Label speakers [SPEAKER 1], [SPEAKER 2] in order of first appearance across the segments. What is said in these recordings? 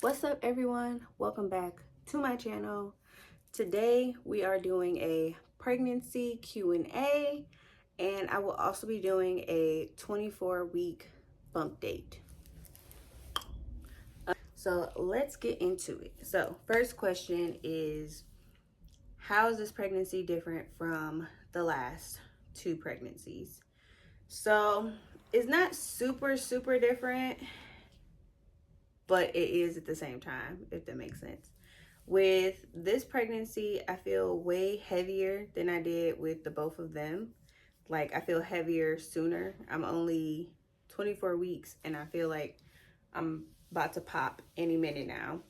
[SPEAKER 1] What's up, everyone? Welcome back to my channel. Today we are doing a pregnancy Q&A, and I will also be doing a 24-week bump date. So let's get into it. So first question is, how is this pregnancy different from the last two pregnancies? So it's not super different, but it is at the same time, if that makes sense. With this pregnancy, I feel way heavier than I did with the both of them. Like, I feel heavier sooner. I'm only 24 weeks and I feel like I'm about to pop any minute now.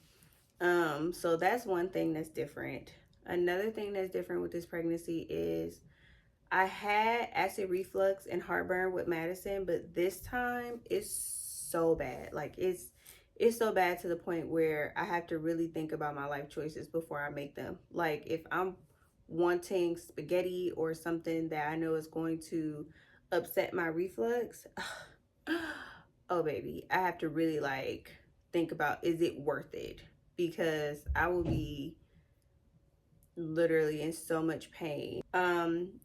[SPEAKER 1] So that's one thing that's different. Another thing that's different with this pregnancy is I had acid reflux and heartburn with Madison, but this time it's so bad. Like, it's so bad to the point where I have to really think about my life choices before I make them. Like, if I'm wanting spaghetti or something that I know is going to upset my reflux, oh baby, I have to really like think about, is it worth it? Because I will be literally in so much pain.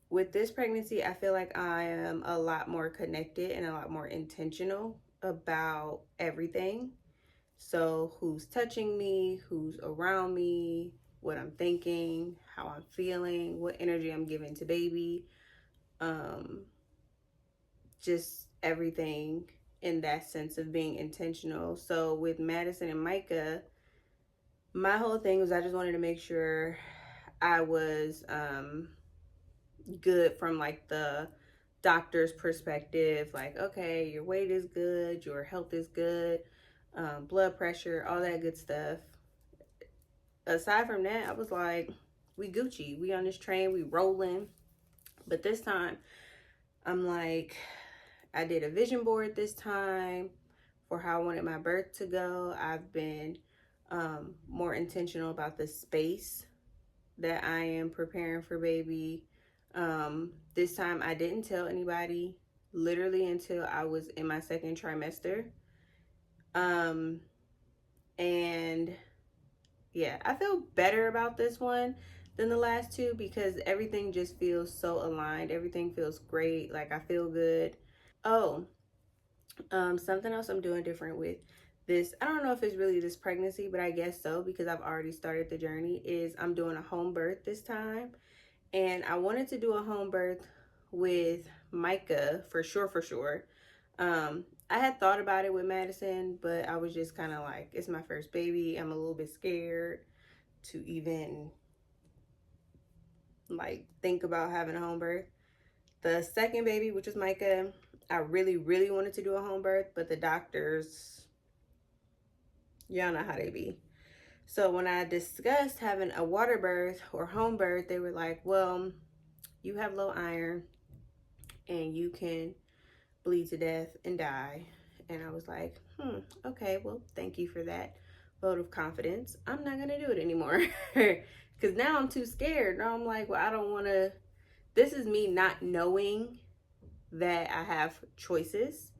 [SPEAKER 1] With this pregnancy, I feel like I am a lot more connected and a lot more intentional about everything. So who's touching me, who's around me, what I'm thinking, how I'm feeling, what energy I'm giving to baby, just everything in that sense of being intentional. So with Madison and Micah, my whole thing was I just wanted to make sure I was good from like the doctor's perspective. Like, okay, your weight is good, your health is good, blood pressure, all that good stuff. Aside from that, I was like, we Gucci, we on this train, we rolling. But this time, I'm like, I did a vision board this time for how I wanted my birth to go. I've been more intentional about the space that I am preparing for baby. This time I didn't tell anybody literally until I was in my second trimester. And yeah, I feel better about this one than the last two because everything just feels so aligned. Everything feels great. Like, I feel good. Oh, something else I'm doing different with this, I don't know if it's really this pregnancy, but I guess so because I've already started the journey, is I'm doing a home birth this time. And I wanted to do a home birth with Micah for sure. I had thought about it with Madison, but I was just kind of like, it's my first baby. I'm a little bit scared to even like think about having a home birth. The second baby, which was Micah, I really wanted to do a home birth, but the doctors, y'all know how they be. So when I discussed having a water birth or home birth, they were like, well, you have low iron and you can bleed to death and die. And I was like, okay, well, thank you for that vote of confidence. I'm not gonna do it anymore because now I'm too scared. Now I'm like, well, I don't want to. This is me not knowing that I have choices,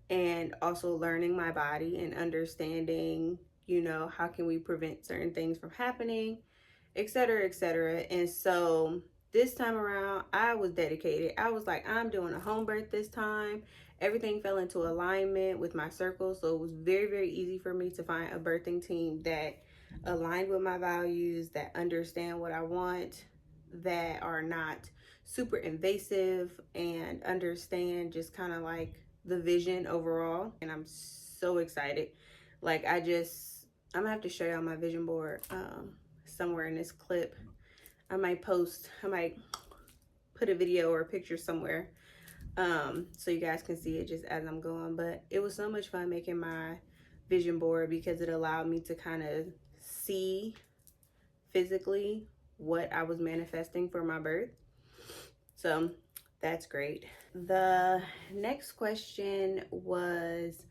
[SPEAKER 1] and also learning my body and understanding, how can we prevent certain things from happening, etc. And so this time around, I was dedicated. I was like, I'm doing a home birth this time. Everything fell into alignment with my circle. So it was very easy for me to find a birthing team that aligned with my values, that understand what I want, that are not super invasive, and understand just kind of like the vision overall. And I'm so excited. Like, I'm gonna have to show y'all my vision board somewhere in this clip. I might put a video or a picture somewhere so you guys can see it just as I'm going. But it was so much fun making my vision board because it allowed me to kind of see physically what I was manifesting for my birth. So that's great. The next question was,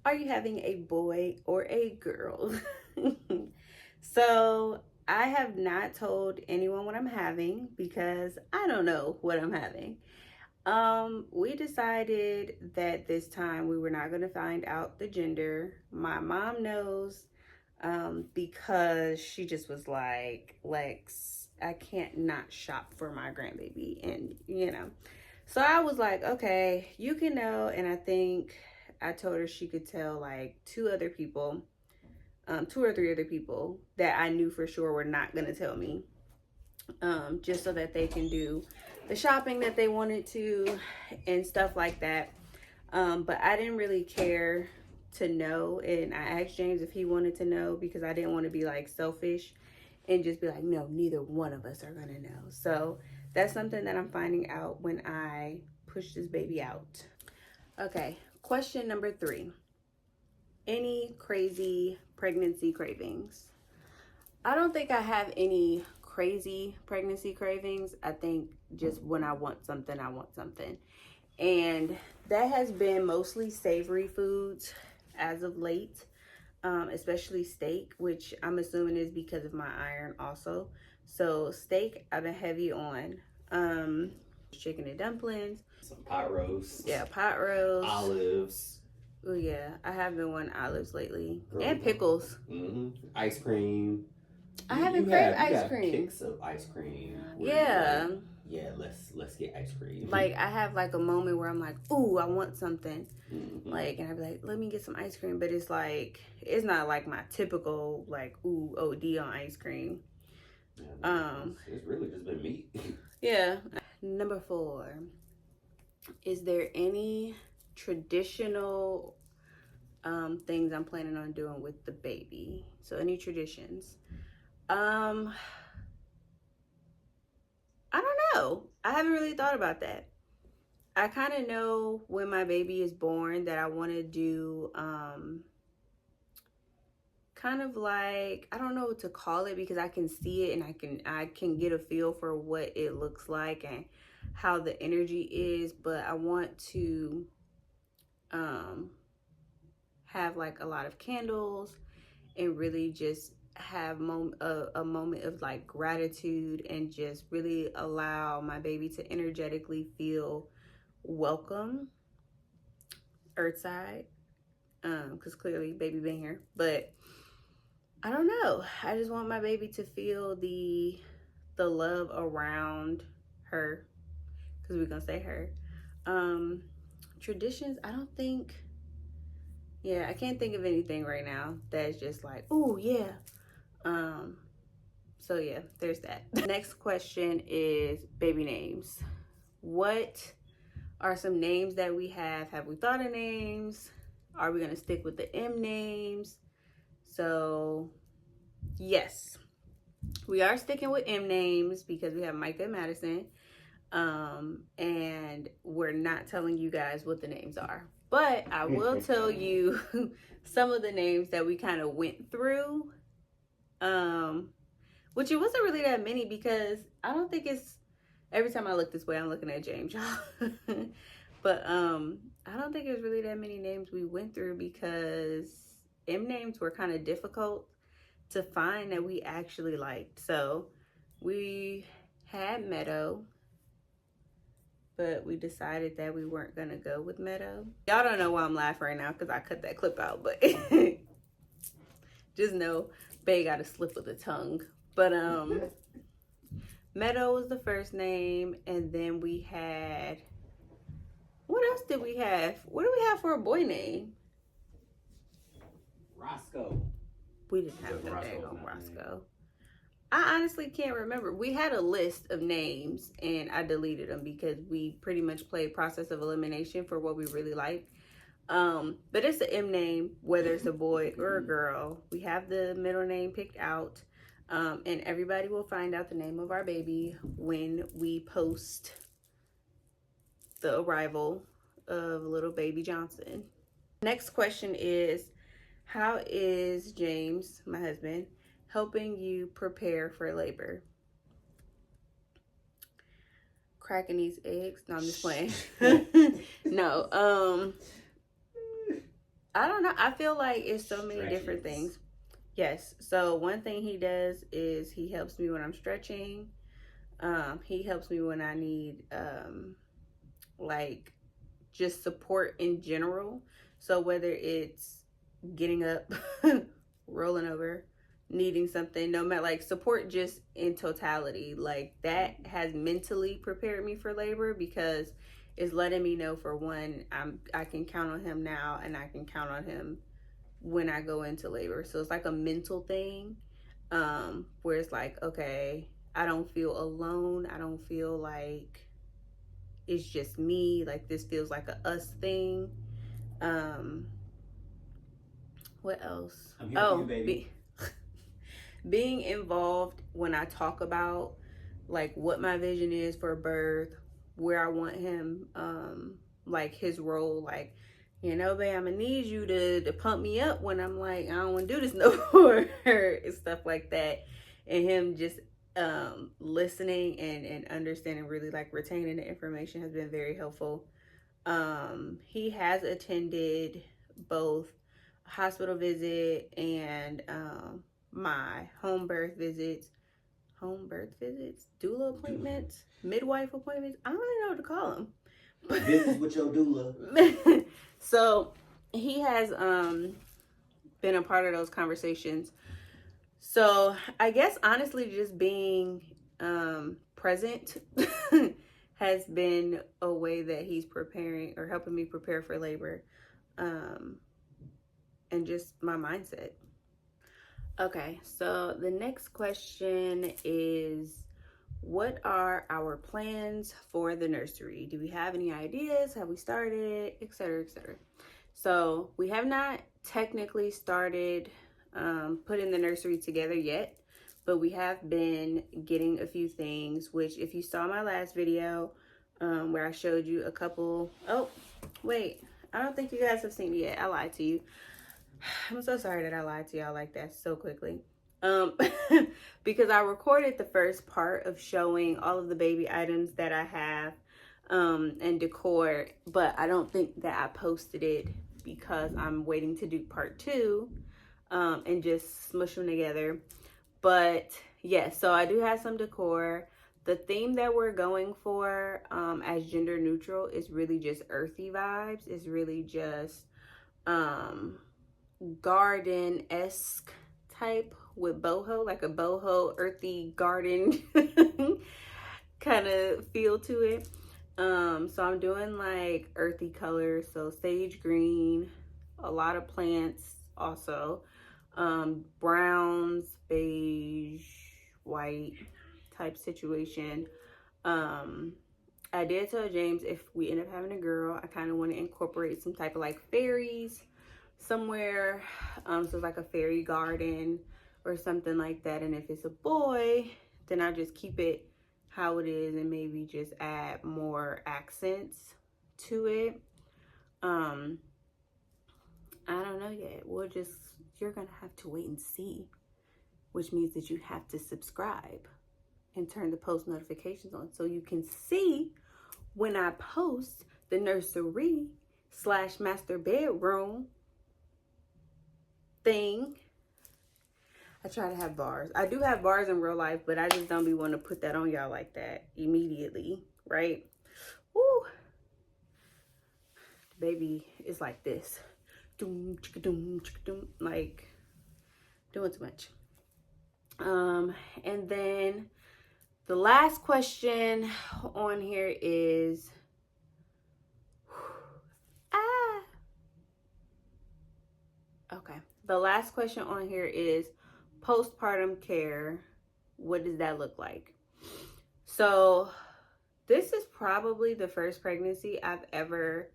[SPEAKER 1] are you having a boy or a girl? So I have not told anyone what I'm having because I don't know what I'm having. We decided that this time we were not going to find out the gender. My mom knows. because she just was like, Lex, I can't not shop for my grandbaby. And, you know, so I was like, okay, you can know. And I think I told her she could tell like two or three other people that I knew for sure were not going to tell me, just so that they can do the shopping that they wanted to and stuff like that. But I didn't really care to know. And I asked James if he wanted to know because I didn't want to be like selfish and just be like, no, neither one of us are going to know. So that's something that I'm finding out when I push this baby out. Okay, question number 3. Any crazy pregnancy cravings? I don't think I have any crazy pregnancy cravings. I think just when I want something, I want something. And that has been mostly savory foods as of late, especially steak, which I'm assuming is because of my iron also. So steak, I've been heavy on. Chicken and dumplings.
[SPEAKER 2] Some pot roast.
[SPEAKER 1] Yeah, pot roast.
[SPEAKER 2] Olives.
[SPEAKER 1] Oh yeah, I have been wanting olives lately. And pickles.
[SPEAKER 2] Ice cream.
[SPEAKER 1] I haven't craved ice
[SPEAKER 2] you
[SPEAKER 1] cream.
[SPEAKER 2] Kicks of ice cream.
[SPEAKER 1] Yeah.
[SPEAKER 2] Like, yeah, let's get ice cream.
[SPEAKER 1] Like I have like a moment where I'm like, ooh, I want something. Like, and I'd be like, let me get some ice cream. But it's like, it's not like my typical like, ooh, OD on ice cream.
[SPEAKER 2] Yeah, it's really just been meat.
[SPEAKER 1] Yeah. Number 4. Is there any traditional things I'm planning on doing with the baby? So any traditions? I don't know. I haven't really thought about that. I kind of know when my baby is born that I want to do kind of like, I don't know what to call it because I can see it and I can get a feel for what it looks like and how the energy is, but I want to have like a lot of candles and really just have a moment of like gratitude and just really allow my baby to energetically feel welcome earthside, because clearly baby been here. But I don't know, I just want my baby to feel the love around her, because we're gonna say her. Traditions, I don't think, yeah, I can't think of anything right now that's just like, oh yeah. So yeah, there's that. Next question is baby names. What are some names that we have? Have we thought of names? Are we gonna stick with the M names? So yes, we are sticking with M names because we have Micah and Madison. And we're not telling you guys what the names are. But I will tell you some of the names that we kind of went through. Which it wasn't really that many because I don't think it's, every time I look this way, I'm looking at James, y'all. But I don't think it was really that many names we went through because M names were kind of difficult to find that we actually liked. So we had Meadow, but we decided that we weren't gonna go with Meadow. Y'all don't know why I'm laughing right now because I cut that clip out, but just know Bae got a slip of the tongue. But Meadow was the first name, and then we had, what else did we have? What do we have for a boy name?
[SPEAKER 2] Roscoe.
[SPEAKER 1] We didn't have no daggone Roscoe. I honestly can't remember. We had a list of names and I deleted them because we pretty much played process of elimination for what we really liked. But it's an M name, whether it's a boy or a girl. We have the middle name picked out. And everybody will find out the name of our baby when we post the arrival of little baby Johnson. Next question is, how is James, my husband, helping you prepare for labor? Cracking these eggs? No, I'm just playing. No, I don't know. I feel like it's so many different things. Yes. So one thing he does is he helps me when I'm stretching. He helps me when I need like just support in general. So whether it's getting up rolling over, needing something, no matter, like, support just in totality. Like, that has mentally prepared me for labor, because it's letting me know, for one, I can count on him now, and I can count on him when I go into labor. So it's like a mental thing, where it's like, okay, I don't feel alone. I don't feel like it's just me. Like, this feels like a us thing. Um, what else?
[SPEAKER 2] I'm here for you, baby.
[SPEAKER 1] Being involved when I talk about, like, what my vision is for birth, where I want him, like, his role, like, babe, I'm gonna need you to pump me up when I'm like, I don't want to do this no more, and stuff like that. And him just listening and understanding, really, like, retaining the information, has been very helpful. He has attended both hospital visit and my home birth visits, doula appointments, midwife appointments. I don't really know what to call them.
[SPEAKER 2] Business with your doula.
[SPEAKER 1] So he has been a part of those conversations. So I guess, honestly, just being present has been a way that he's preparing, or helping me prepare for labor, and just my mindset. Okay, so the next question is, what are our plans for the nursery? Do we have any ideas? Have we started? Etc., etc. So we have not technically started putting the nursery together yet, but we have been getting a few things, which, if you saw my last video, where I showed you a couple. Oh, wait, I don't think you guys have seen it yet. I lied to you. I'm so sorry that I lied to y'all like that so quickly. Because I recorded the first part of showing all of the baby items that I have, and decor, but I don't think that I posted it, because I'm waiting to do part 2, and just smush them together. But yeah, so I do have some decor. The theme that we're going for, as gender neutral, is really just earthy vibes. It's really just garden-esque type, with boho, like a boho earthy garden kind of feel to it. So I'm doing like earthy colors, so sage green, a lot of plants also, browns, beige, white type situation. I did tell James, if we end up having a girl, I kind of want to incorporate some type of like fairies somewhere, so it's like a fairy garden or something like that. And if it's a boy, then I'll just keep it how it is, and maybe just add more accents to it. I don't know yet. You're gonna have to wait and see, which means that you have to subscribe and turn the post notifications on, so you can see when I post the nursery / master bedroom thing. I try to have bars. I do have bars in real life, but I just don't be wanting to put that on y'all like that immediately, right? Woo. The baby is like this. Doom, chicka doom, chicka doom, like doing too much. And then the last question on here is, okay. The last question on here is postpartum care. What does that look like? So this is probably the first pregnancy I've ever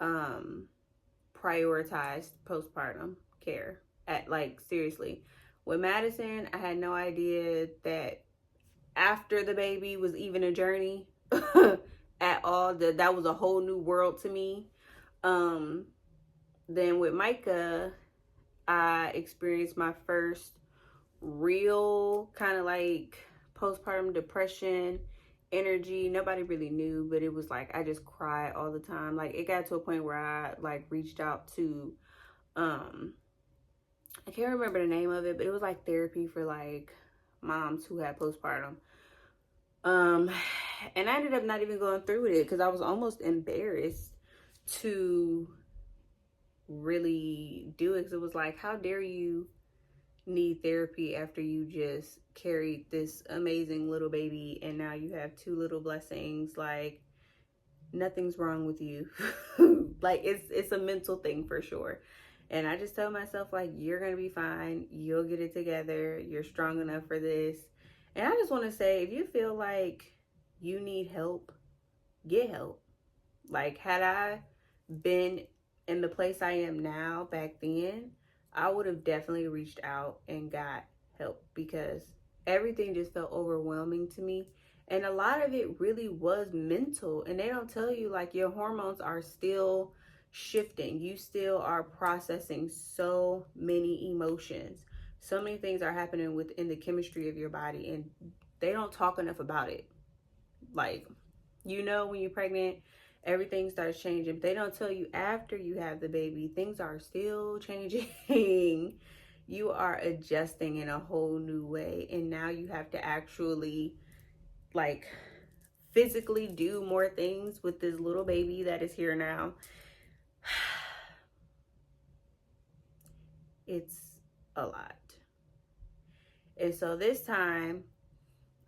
[SPEAKER 1] prioritized postpartum care. Seriously. With Madison, I had no idea that after the baby was even a journey at all. That was a whole new world to me. Then with Micah, I experienced my first real kind of like postpartum depression energy. Nobody really knew, but it was like I just cried all the time. Like, it got to a point where I like reached out to I can't remember the name of it, but it was like therapy for like moms who had postpartum. And I ended up not even going through with it, because I was almost embarrassed to really do it, because it was like, how dare you need therapy after you just carried this amazing little baby and now you have two little blessings. Like, nothing's wrong with you. Like, it's a mental thing for sure. And I just tell myself, like, you're gonna be fine, you'll get it together, you're strong enough for this. And I just want to say, if you feel like you need help, get help. Like, had I been in the place I am now back then, I would have definitely reached out and got help, because everything just felt overwhelming to me. And a lot of it really was mental. And they don't tell you, like, your hormones are still shifting. You still are processing so many emotions. So many things are happening within the chemistry of your body, and they don't talk enough about it. Like, when you're pregnant, everything starts changing. But they don't tell you after you have the baby, things are still changing. You are adjusting in a whole new way. And now you have to actually, like, physically do more things with this little baby that is here now. It's a lot. And so this time,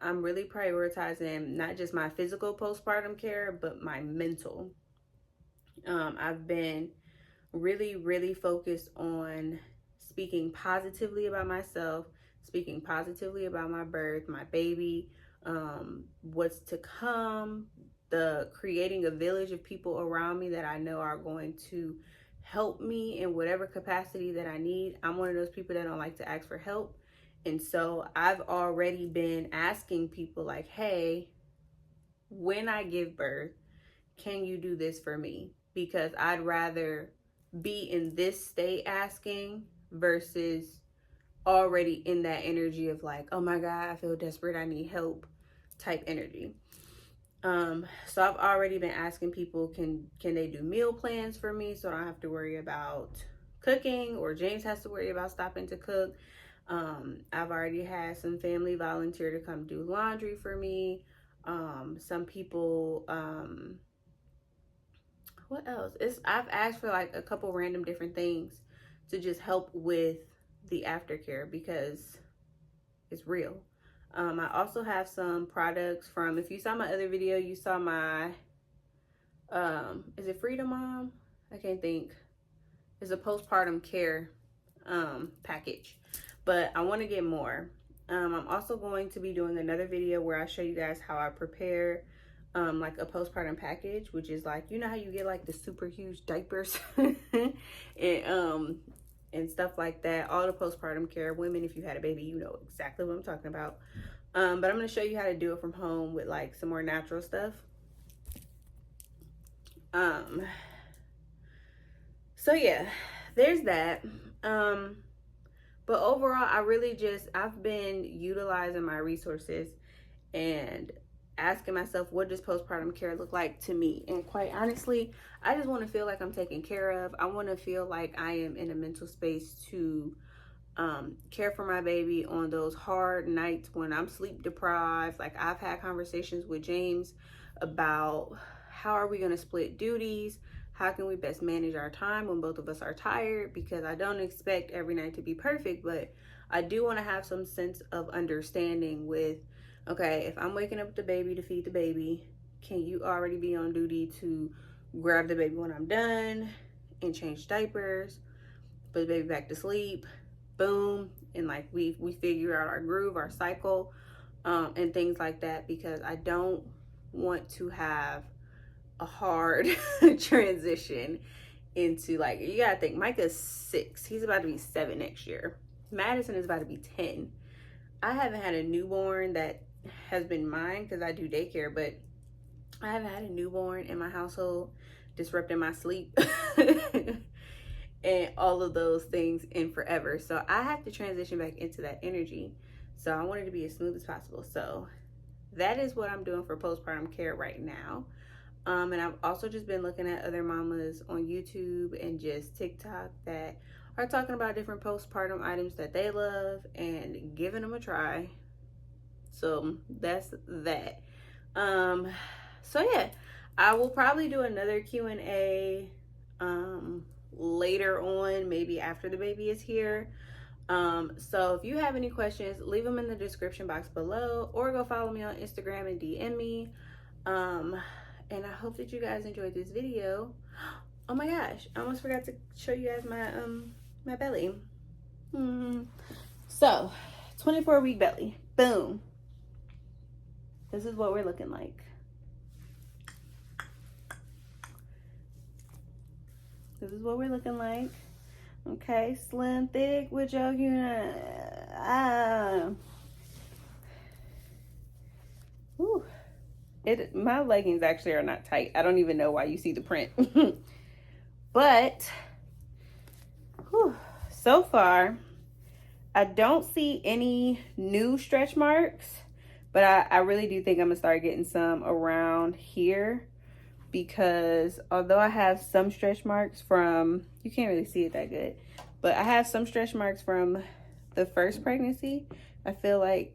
[SPEAKER 1] I'm really prioritizing not just my physical postpartum care, but my mental. I've been really, really focused on speaking positively about myself, speaking positively about my birth, my baby, what's to come, the creating a village of people around me that I know are going to help me in whatever capacity that I need. I'm one of those people that don't like to ask for help. And so I've already been asking people, like, hey, when I give birth, can you do this for me? Because I'd rather be in this state asking versus already in that energy of, like, oh my God, I feel desperate, I need help type energy. So I've already been asking people, can they do meal plans for me so I don't have to worry about cooking, or James has to worry about stopping to cook. I've already had some family volunteer to come do laundry for me. Some people, what else? I've asked for like a couple random different things to just help with the aftercare, because it's real. I also have some products from, if you saw my other video, you saw my, is it Freedom Mom? I can't think. It's a postpartum care package, but I want to get more. I'm also going to be doing another video where I show you guys how I prepare like a postpartum package, which is like, you know how you get like the super huge diapers and stuff like that. All the postpartum care, women, if you had a baby, you know exactly what I'm talking about. But I'm going to show you how to do it from home with like some more natural stuff. So yeah, there's that. But overall, I've been utilizing my resources and asking myself, what does postpartum care look like to me? And quite honestly, I just want to feel like I'm taken care of. I want to feel like I am in a mental space to care for my baby on those hard nights when I'm sleep deprived. Like, I've had conversations with James about how are we going to split duties? How can we best manage our time when both of us are tired? Because I don't expect every night to be perfect, but I do want to have some sense of understanding with, okay, if I'm waking up the baby to feed the baby, can you already be on duty to grab the baby when I'm done and change diapers, put the baby back to sleep, boom, and like we figure out our groove, our cycle, and things like that, because I don't want to have a hard transition into, like, you gotta think, Micah's 6, he's about to be 7 next year. Madison is about to be 10. I haven't had a newborn that has been mine because I do daycare, but I haven't had a newborn in my household disrupting my sleep and all of those things in forever. So I have to transition back into that energy. So I want it to be as smooth as possible. So that is what I'm doing for postpartum care right now. And I've also just been looking at other mamas on YouTube and just TikTok that are talking about different postpartum items that they love and giving them a try. So that's that. So yeah, I will probably do another Q&A later on, maybe after the baby is here. So if you have any questions, leave them in the description box below, or go follow me on Instagram and DM me. And I hope that you guys enjoyed this video. Oh my gosh, I almost forgot to show you guys my belly. So 24-week belly. Boom. This is what we're looking like. This is what we're looking like. Okay, slim, thick, with your, my leggings actually are not tight. I don't even know why you see the print. But, so far, I don't see any new stretch marks, but I really do think I'm gonna start getting some around here, because although I have some stretch marks from, you can't really see it that good, but I have some stretch marks from the first pregnancy. I feel like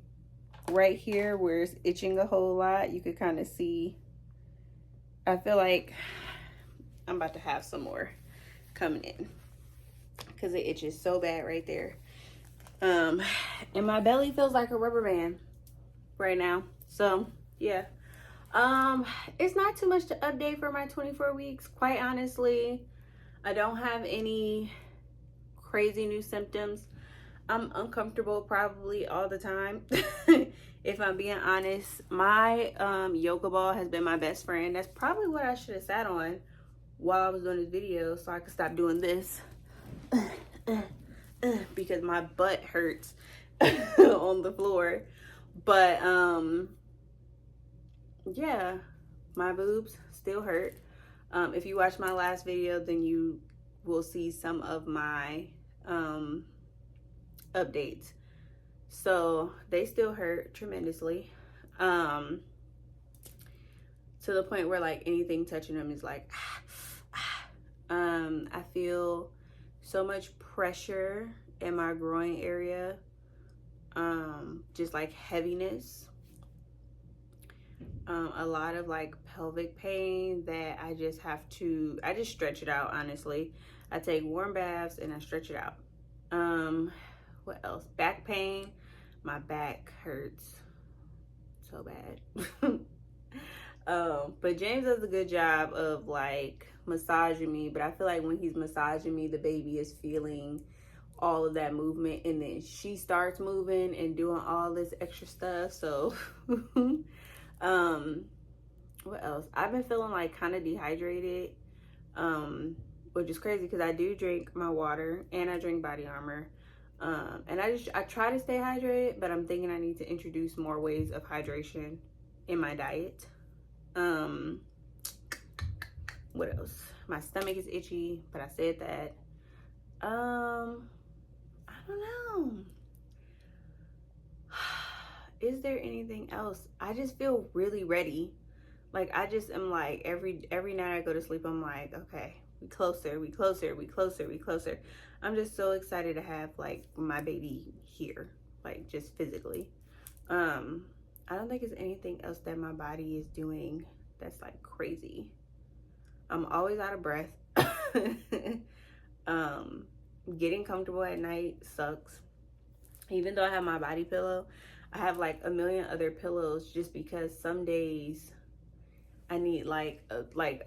[SPEAKER 1] right here where it's itching a whole lot, you could kind of see, I feel like I'm about to have some more coming in because it itches so bad right there. And my belly feels like a rubber band right now. So yeah. It's not too much to update for my 24 weeks. Quite honestly, I don't have any crazy new symptoms. I'm uncomfortable probably all the time. If I'm being honest, my yoga ball has been my best friend. That's probably what I should have sat on while I was doing this video, so I could stop doing this. Because my butt hurts on the floor. But yeah, my boobs still hurt. If you watch my last video, then you will see some of my updates. So they still hurt tremendously, to the point where like anything touching them is like I feel so much pressure in my groin area, just like heaviness, a lot of like pelvic pain that I just stretch it out. Honestly, I take warm baths and I stretch it out. What else? Back pain. My back hurts so bad. But James does a good job of like massaging me, but I feel like when he's massaging me, the baby is feeling all of that movement, and then she starts moving and doing all this extra stuff. So what else? I've been feeling like kind of dehydrated, which is crazy because I do drink my water and I drink Body Armor. And I try to stay hydrated, but I'm thinking I need to introduce more ways of hydration in my diet. What else? My stomach is itchy, but I said that. I don't know. Is there anything else? I just feel really ready. Like I just am like every night I go to sleep, I'm like, okay, we closer. I'm just so excited to have like my baby here, like just physically. I don't think there's anything else that my body is doing that's like crazy. I'm always out of breath. Getting comfortable at night sucks. Even though I have my body pillow, I have like a million other pillows just because some days I need like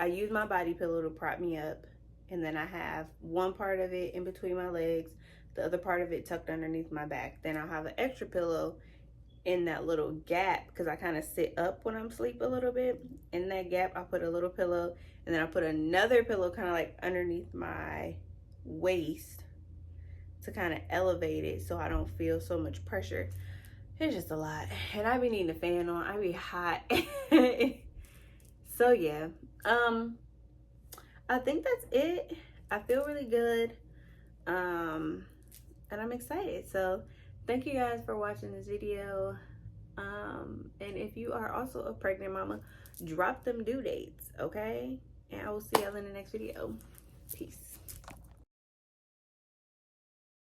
[SPEAKER 1] I use my body pillow to prop me up, and then I have one part of it in between my legs, the other part of it tucked underneath my back. Then I'll have an extra pillow in that little gap because I kind of sit up when I'm asleep a little bit. In that gap, I put a little pillow, and then I put another pillow kind of like underneath my waist to kind of elevate it so I don't feel so much pressure. It's just a lot, and I be needing a fan on. I be hot. So yeah, I think that's it. I feel really good, and I'm excited. So thank you guys for watching this video. And if you are also a pregnant mama, drop them due dates, okay? And I will see y'all in the next video. Peace.